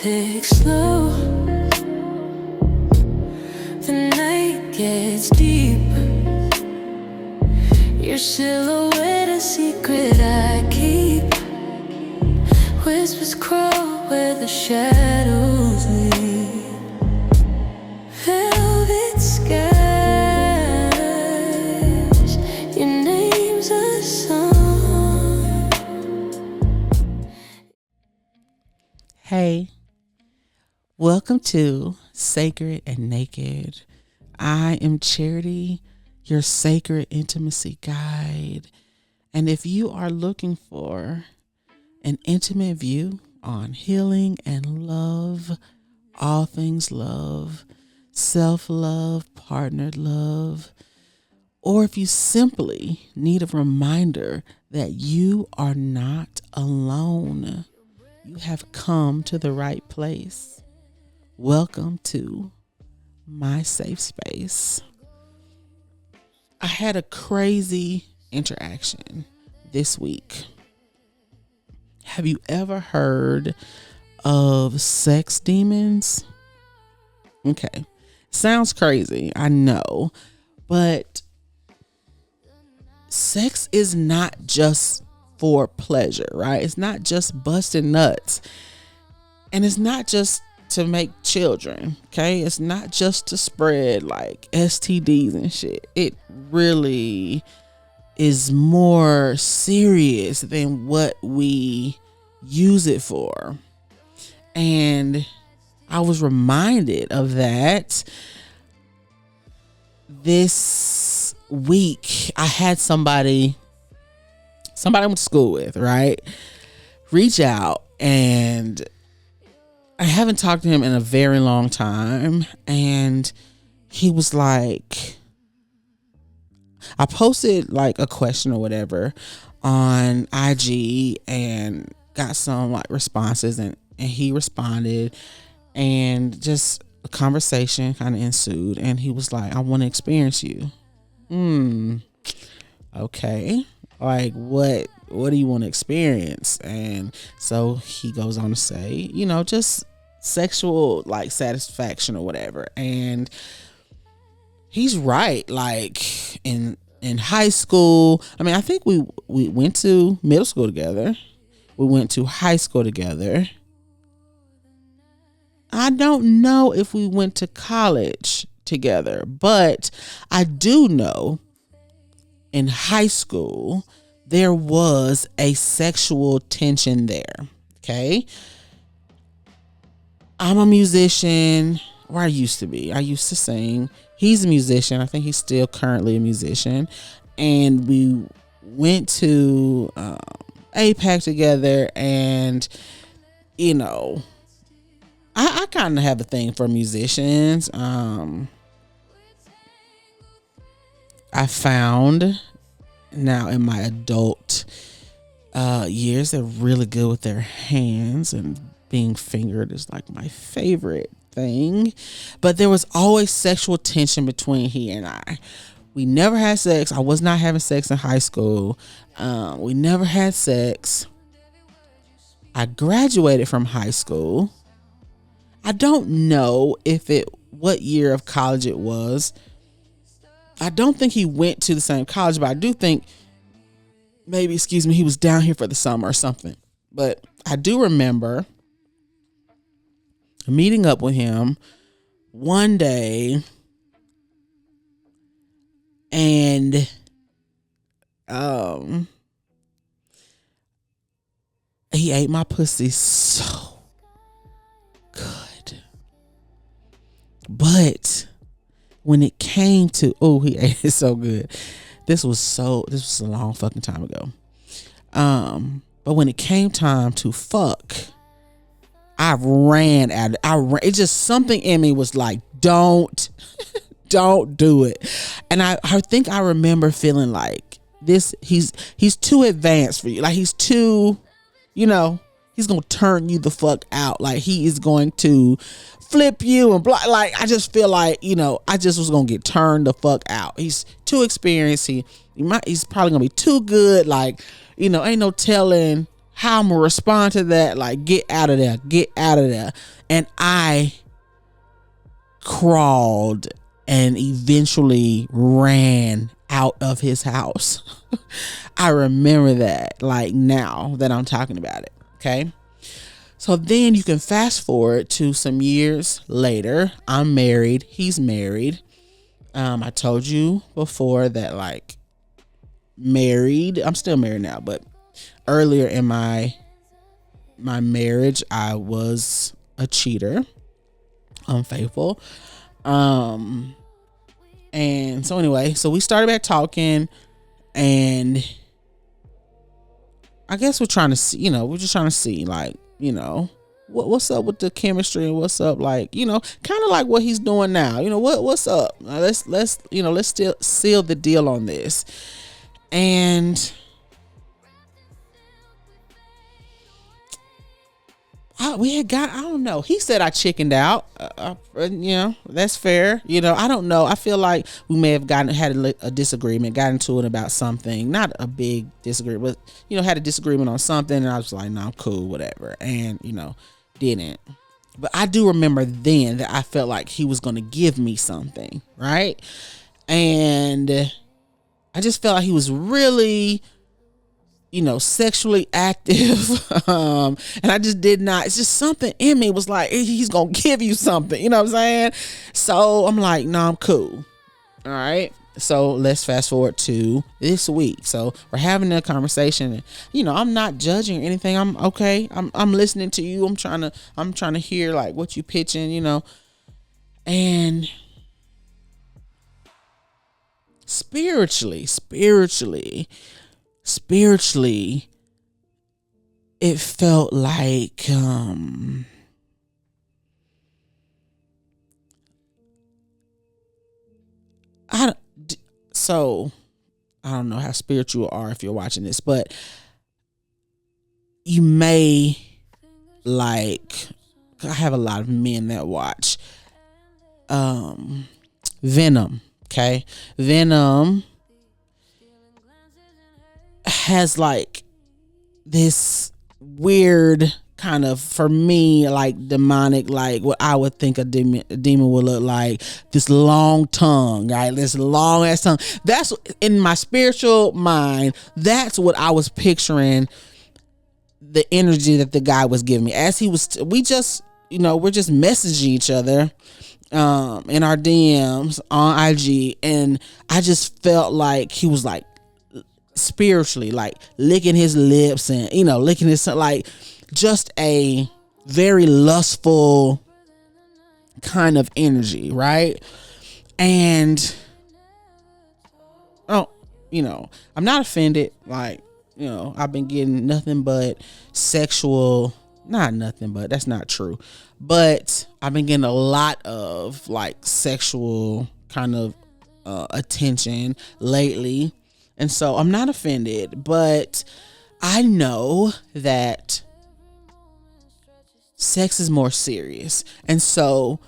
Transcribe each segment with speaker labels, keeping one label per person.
Speaker 1: takes slow. The night gets deep. Your silhouette a secret I keep. Whispers crawl where the shadows lead. Velvet skies, your name's a song.
Speaker 2: Hey, welcome to Sacred and Naked. I am Charity, your sacred intimacy guide. And if you are looking for an intimate view on healing and love, all things love, self-love, partnered love, or if you simply need a reminder that you are not alone, you have come to the right place. Welcome to my safe space. I had a crazy interaction this week. Have you ever heard of sex demons? Okay. Sounds crazy, I know, but sex is not just for pleasure, right? It's not just busting nuts, and it's not just to make children, okay? It's not just to spread like STDs and shit. It really is more serious than what we use it for. And I was reminded of that this week. I had somebody I went to school with, right, reach out, and I haven't talked to him in a very long time. And he was like, I posted like a question or whatever on IG and got some like responses, and he responded, and just a conversation kind of ensued. And he was like, I want to experience you. Okay. Like, what do you want to experience? And so he goes on to say, just sexual like satisfaction or whatever. And he's right. Like in high school, I think we went to middle school together. We went to high school together. I don't know if we went to college together, but I do know in high school there was a sexual tension there. Okay. I'm a musician, or I used to be. I used to sing. He's a musician. I think he's still currently a musician. And we went to APAC together, and I kind of have a thing for musicians. I found now in my adult years, they're really good with their hands, and being fingered is like my favorite thing. But there was always sexual tension between he and I. We never had sex. I was not having sex in high school. We never had sex. I graduated from high school. I don't know what year of college it was. I don't think he went to the same college, but I do think maybe, he was down here for the summer or something. But I do remember meeting up with him one day, and he ate my pussy so good. But when it came to, he ate it so good. This was a long fucking time ago. But when it came time to fuck, I ran at it. It's just something in me was like, don't do it. And I think I remember feeling like this, he's too advanced for you. Like he's too, he's going to turn you the fuck out. Like he is going to flip you and block. Like, I just feel like, I just was going to get turned the fuck out. He's too experienced. He's probably going to be too good. Like, ain't no telling how I'm gonna respond to that. Like, get out of there, get out of there. And I crawled and eventually ran out of his house. I remember that, like, now that I'm talking about it. Okay. So then you can fast forward to some years later. I'm married. He's married. I told you before that, like, married. I'm still married now, but earlier in my marriage, I was a cheater, unfaithful. And so anyway, so we started back talking, and I guess we're trying to see, we're just trying to see, like, what's up with the chemistry, and what's up, like, kind of like what he's doing now. What's up? Let's still seal the deal on this. And we had got, I don't know. He said I chickened out. That's fair. I don't know. I feel like we may have had a disagreement, got into it about something, not a big disagreement, but, had a disagreement on something. And I was like, no, I'm cool, whatever. And, didn't. But I do remember then that I felt like he was going to give me something. Right. And I just felt like he was really, sexually active. And I just did not, it's just something in me was like, he's going to give you something, you know what I'm saying? So I'm like, no, I'm cool. All right. So let's fast forward to this week. So we're having a conversation, and, I'm not judging or anything. I'm okay. I'm listening to you. I'm trying to hear, like, what you pitching, and spiritually, it felt like, I don't know how spiritual you are if you're watching this, but you may, like, I have a lot of men that watch Venom. Okay. Venom has, like, this weird kind of, for me, like, demonic, like what I would think a demon would look like. This long tongue, right? This long ass tongue. That's in my spiritual mind. That's what I was picturing, the energy that the guy was giving me as he was. We're just messaging each other in our DMs on IG, and I just felt like he was, like, spiritually, like, licking his lips and licking his, like, just a very lustful kind of energy, right? And I'm not offended. Like, I've been getting nothing but sexual, not nothing but, that's not true, but I've been getting a lot of, like, sexual kind of attention lately. And so I'm not offended, but I know that sex is more serious. And so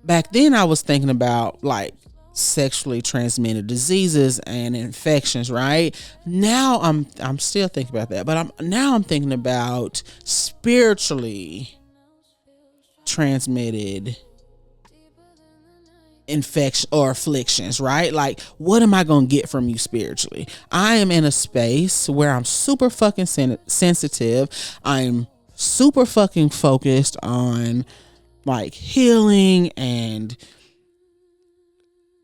Speaker 2: back then I was thinking about, like, sexually transmitted diseases and infections, right? Now I'm still thinking about that, but I'm thinking about spiritually transmitted infection or afflictions, right? Like, what am I gonna get from you spiritually? I am in a space where I'm super fucking sensitive. I'm super fucking focused on, like, healing and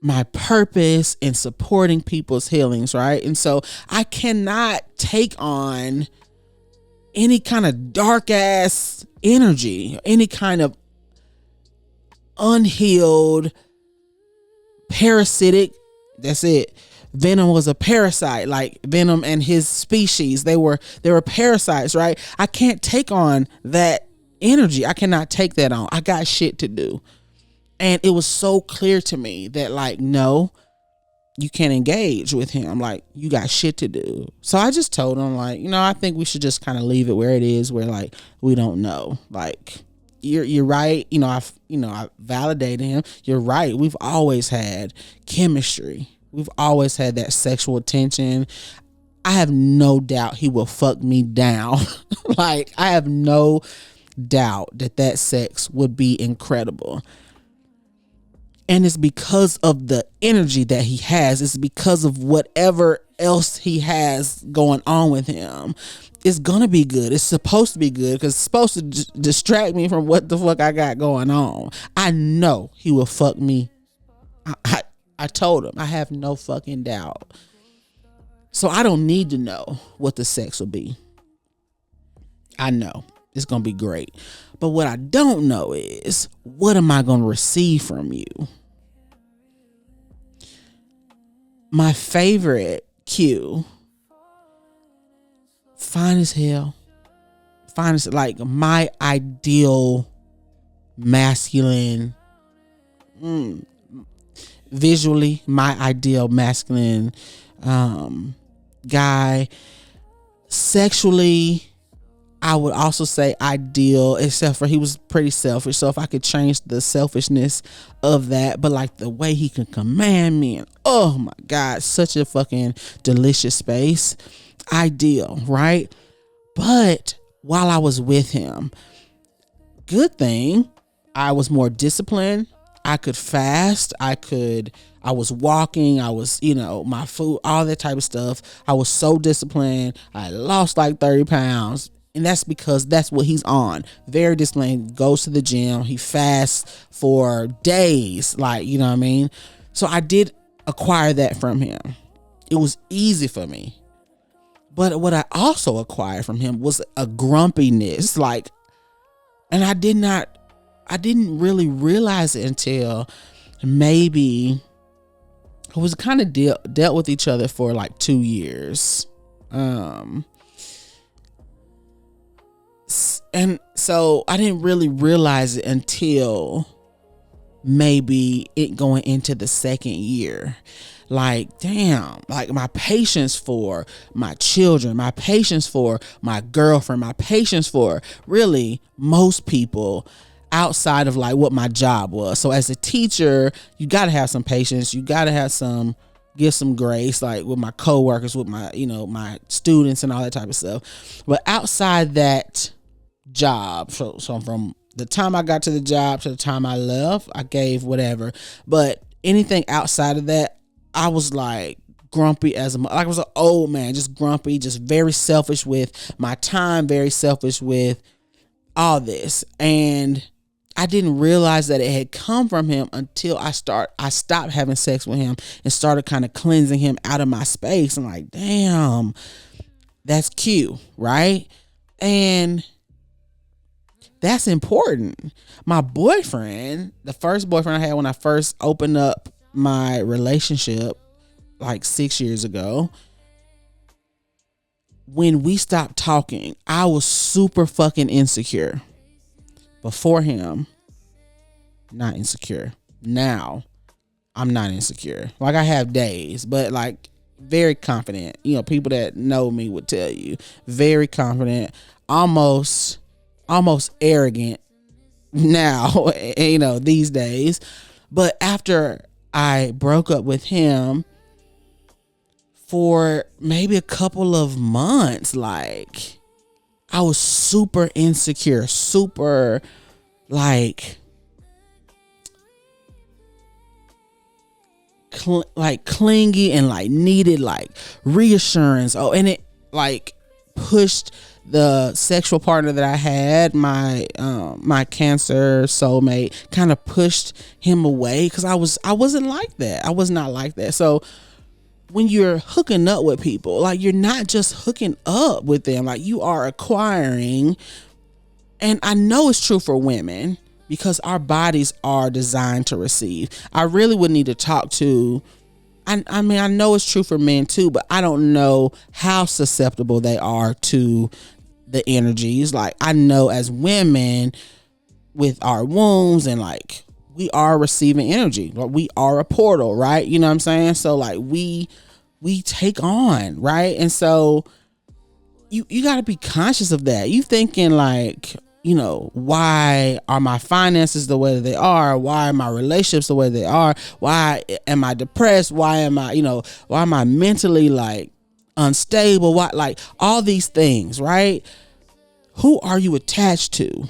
Speaker 2: my purpose and supporting people's healings, right? And so I cannot take on any kind of dark ass energy, any kind of unhealed parasitic. That's it. Venom was a parasite. Like, Venom and his species, they were parasites, right? I can't take on that energy. I cannot take that on. I got shit to do. And it was so clear to me that, like, no, you can't engage with him. Like, you got shit to do. So I just told him, like, I think we should just kind of leave it where it is, where, like, we don't know. Like, you're right. I validated him. You're right. We've always had chemistry. We've always had that sexual tension. I have no doubt he will fuck me down. Like, I have no doubt that sex would be incredible. And it's because of the energy that he has. It's because of whatever else he has going on with him. It's gonna be good. It's supposed to be good because it's supposed to distract me from what the fuck I got going on. I know he will fuck me. I told him. I have no fucking doubt. So I don't need to know what the sex will be. I know it's going to be great. But what I don't know is, what am I going to receive from you? My favorite cue, fine as hell. Fine as, like, my ideal masculine, visually, my ideal masculine guy. Sexually, I would also say ideal, except for he was pretty selfish. So if I could change the selfishness of that, but like the way he can command me, and oh my God, such a fucking delicious space. Ideal, right? But while I was with him, good thing, I was more disciplined. I could fast. I was walking. I was, my food, all that type of stuff. I was so disciplined. I lost like 30 pounds. And that's because that's what he's on. Very disciplined. Goes to the gym. He fasts for days. Like, you know what I mean? So I did acquire that from him. It was easy for me. But what I also acquired from him was a grumpiness. Like, and I didn't really realize it until maybe I was kind of dealt with each other for like 2 years. And so I didn't really realize it until maybe it going into the second year. Like, damn, like my patience for my children, my patience for my girlfriend, my patience for really most people outside of like what my job was. So as a teacher, you got to have some patience. You got to have give some grace, like with my coworkers, with my, my students and all that type of stuff. But outside that job, so from the time I got to the job to the time I left, I gave whatever. But anything outside of that, I was like grumpy like I was an old man, just grumpy, just very selfish with my time, very selfish with all this. And I didn't realize that it had come from him until I stopped having sex with him and started kind of cleansing him out of my space. I'm like, damn, that's cute, right? And that's important. My boyfriend, the first boyfriend I had when I first opened up my relationship like 6 years ago, when we stopped talking, I was super fucking insecure. Before him, not insecure. Now, I'm not insecure. Like, I have days, but like very confident. People that know me would tell you, very confident, almost arrogant now, these days. But after I broke up with him, for maybe a couple of months, like, I was super insecure, super like clingy and like needed like reassurance. Oh, and it like pushed the sexual partner that I had, my Cancer soulmate, kind of pushed him away because I wasn't like that. I was not like that. So when you're hooking up with people, like, you're not just hooking up with them, like, you are acquiring. And I know it's true for women because our bodies are designed to receive. I really would need to talk to, I mean, I know it's true for men too, but I don't know how susceptible they are to the energies. Like, I know as women with our wombs and like, we are receiving energy. Like, we are a portal, right? You know what I'm saying? So like, we take on, right? And so you got to be conscious of that. You thinking like, why are my finances the way that they are? Why are my relationships the way they are? Why am I depressed? Why am I mentally like unstable, what, like all these things, right? Who are you attached to?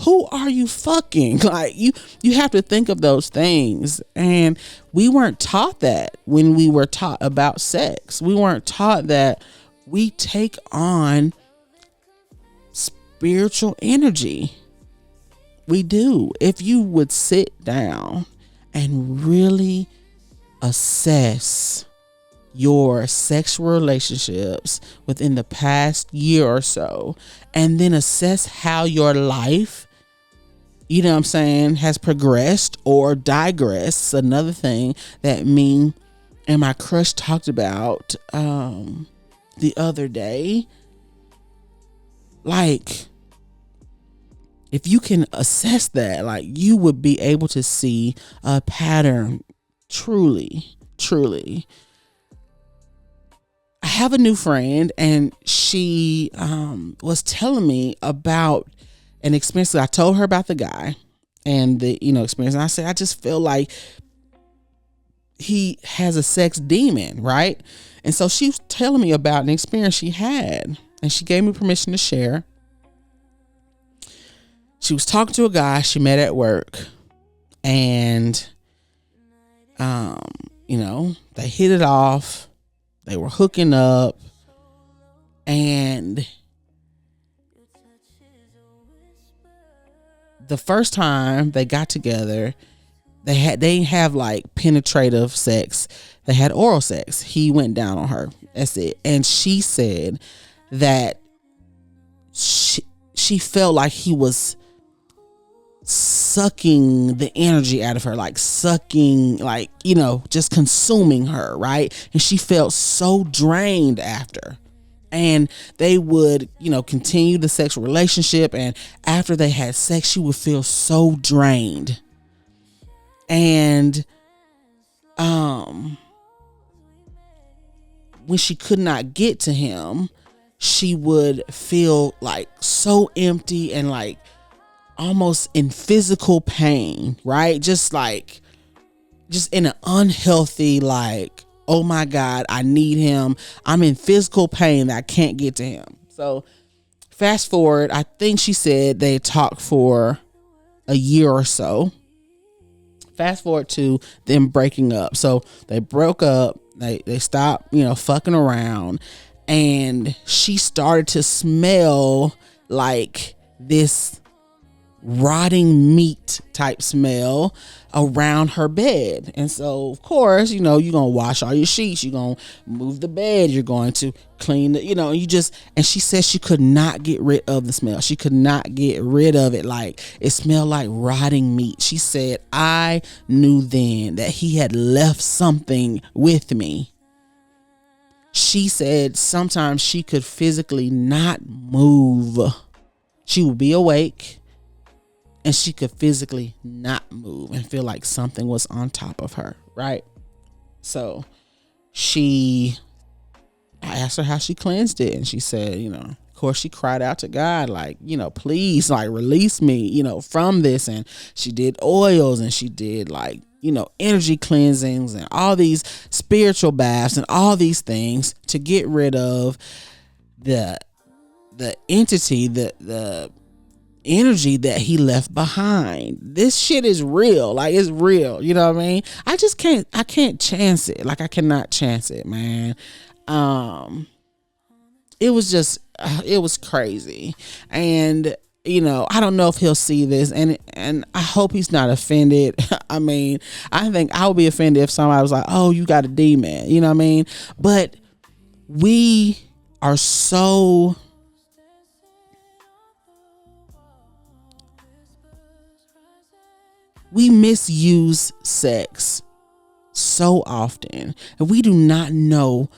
Speaker 2: Who are you fucking? Like you have to think of those things. And we weren't taught that when we were taught about sex. We weren't taught that we take on spiritual energy. We do. If you would sit down and really assess your sexual relationships within the past year or so, and then assess how your life, you know what I'm saying, has progressed or digressed. Another thing that me and my crush talked about the other day. Like, if you can assess that, like, you would be able to see a pattern. Truly. I have a new friend, and she was telling me about an experience. I told her about the guy and the experience, and I said, I just feel like he has a sex demon, right? And so she was telling me about an experience she had, and she gave me permission to share. She was talking to a guy she met at work, and they hit it off. They were hooking up, and the first time they got together, they didn't have like penetrative sex. They had oral sex. He went down on her. That's it. And she said that she felt like he was sucking the energy out of her, like sucking, like, just consuming her, right? And she felt so drained after. And they would, continue the sexual relationship, and after they had sex, she would feel so drained. And when she could not get to him, she would feel like so empty and like almost in physical pain, right? Just in an unhealthy, like, oh my God, I need him. I'm in physical pain that I can't get to him. So fast forward, I think she said they talked for a year or so. Fast forward to them breaking up. So they broke up. They stopped, fucking around, and she started to smell like this rotting meat type smell around her bed. And so of course, you're gonna wash all your sheets, you're gonna move the bed, you're going to clean the, and she said she could not get rid of the smell. She could not get rid of it. Like, it smelled like rotting meat. She said, I knew then that he had left something with me. She said sometimes she could physically not move. She would be awake, and she could physically not move and feel like something was on top of her, right? So I asked her how she cleansed it, and she said, of course she cried out to God, like, please, like, release me, from this. And she did oils, and she did, like, energy cleansings and all these spiritual baths and all these things to get rid of the entity, the energy that he left behind. This shit is real. Like, it's real. You know what I mean? I can't chance it. Like, I cannot chance it, man. It was just, it was crazy. And, I don't know if he'll see this, and I hope he's not offended. I mean, I think I would be offended if somebody was like, oh, you got a demon. You know what I mean? But we are so we misuse sex so often, and we do not know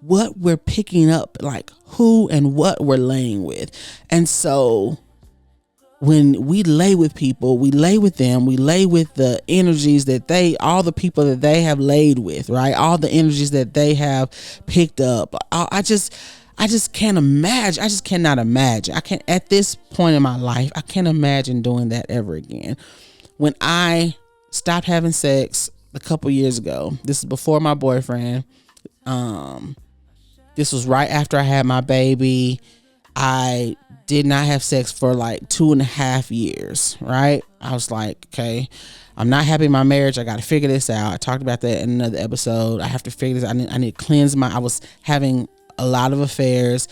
Speaker 2: what we're picking up, like who and what we're laying with. And so when we lay with people, we lay with them, we lay with the energies that all the people that they have laid with, right? All the energies that they have picked up. I just can't imagine. I just cannot imagine. I can't, at this point in my life, I can't imagine doing that ever again. When I stopped having sex a couple years ago, this is before my boyfriend, This was right after I had my baby. I did not have sex for like 2.5 years, right? I was like, okay, I'm not happy in my marriage. I got to figure this out. I talked about that in another episode. I have to figure this out. I need to cleanse I was having a lot of affairs.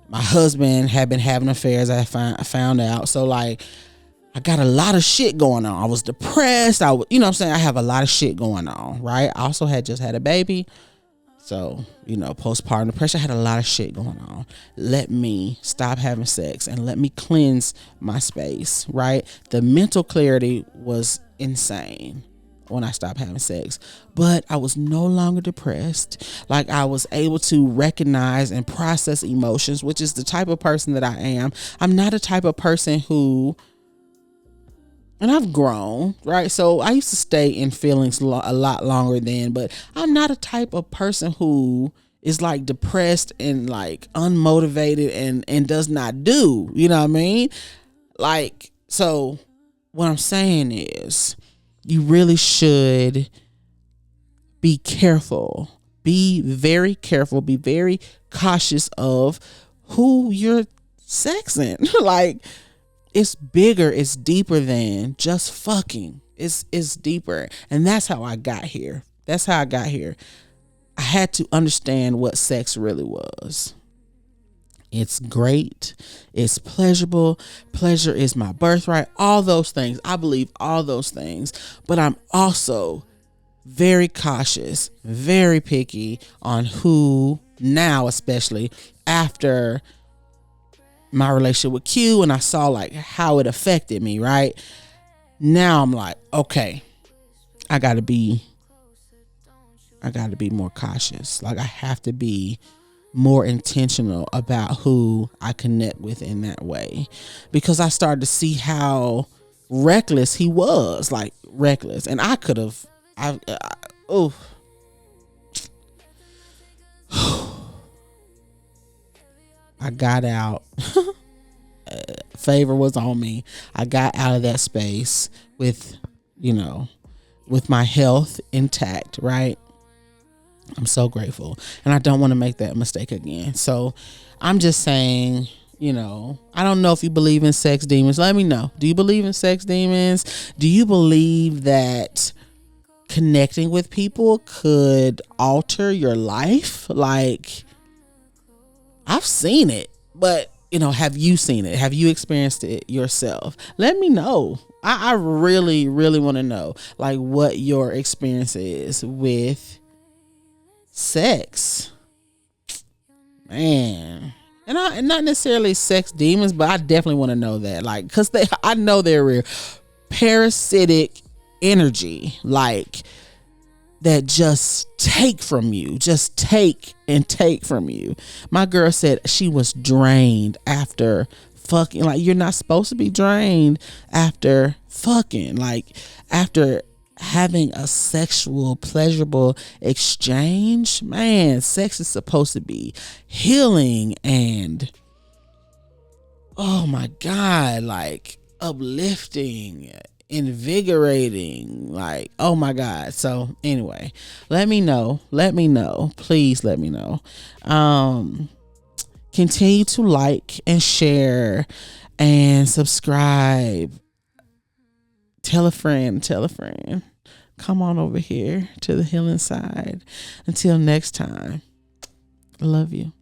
Speaker 2: My husband had been having affairs. I found out. So like, I got a lot of shit going on. I was depressed. You know what I'm saying? I have a lot of shit going on, right? I also had just had a baby. So, postpartum depression, I had a lot of shit going on. Let me stop having sex and let me cleanse my space, right? The mental clarity was insane when I stopped having sex, but I was no longer depressed. Like, I was able to recognize and process emotions, which is the type of person that I am. I'm not a type of person who, and I've grown, right? So I used to stay in feelings a lot longer then, but I'm not a type of person who is like depressed and like unmotivated and does not do, you know what I mean? Like, so what I'm saying is you really should be careful. Be very careful. Be very cautious of who you're sexing. Like, it's bigger, it's deeper than just fucking. It's deeper. And that's how I got here. I had to understand what sex really was. It's great. It's pleasurable. Pleasure is my birthright. All those things. I believe all those things. But I'm also very cautious, very picky on who, now especially after my relationship with Q, and I saw like how it affected me, right? Now I'm like, okay, I gotta be more cautious. Like, I have to be more intentional about who I connect with in that way, because I started to see how reckless he was, like reckless. And I could have, I got out. Favor was on me. I got out of that space with my health intact, right? I'm so grateful. And I don't want to make that mistake again. So I'm just saying, I don't know if you believe in sex demons. Let me know. Do you believe in sex demons? Do you believe that connecting with people could alter your life? Like, I've seen it, but have you seen it? Have you experienced it yourself? Let me know. I really, really want to know, like, what your experience is with sex, man. And not necessarily sex demons, but I definitely want to know that, like, because I know they're real. Parasitic energy, like, that just take from you, just take and take from you. My girl said she was drained after fucking. Like, you're not supposed to be drained after fucking. Like, after having a sexual, pleasurable exchange, man, sex is supposed to be healing and, oh my God, like, uplifting, invigorating, like, oh my God. So anyway, let me know, please let me know. Continue to like and share and subscribe. Tell a friend, come on over here to the healing side. Until next time, I love you.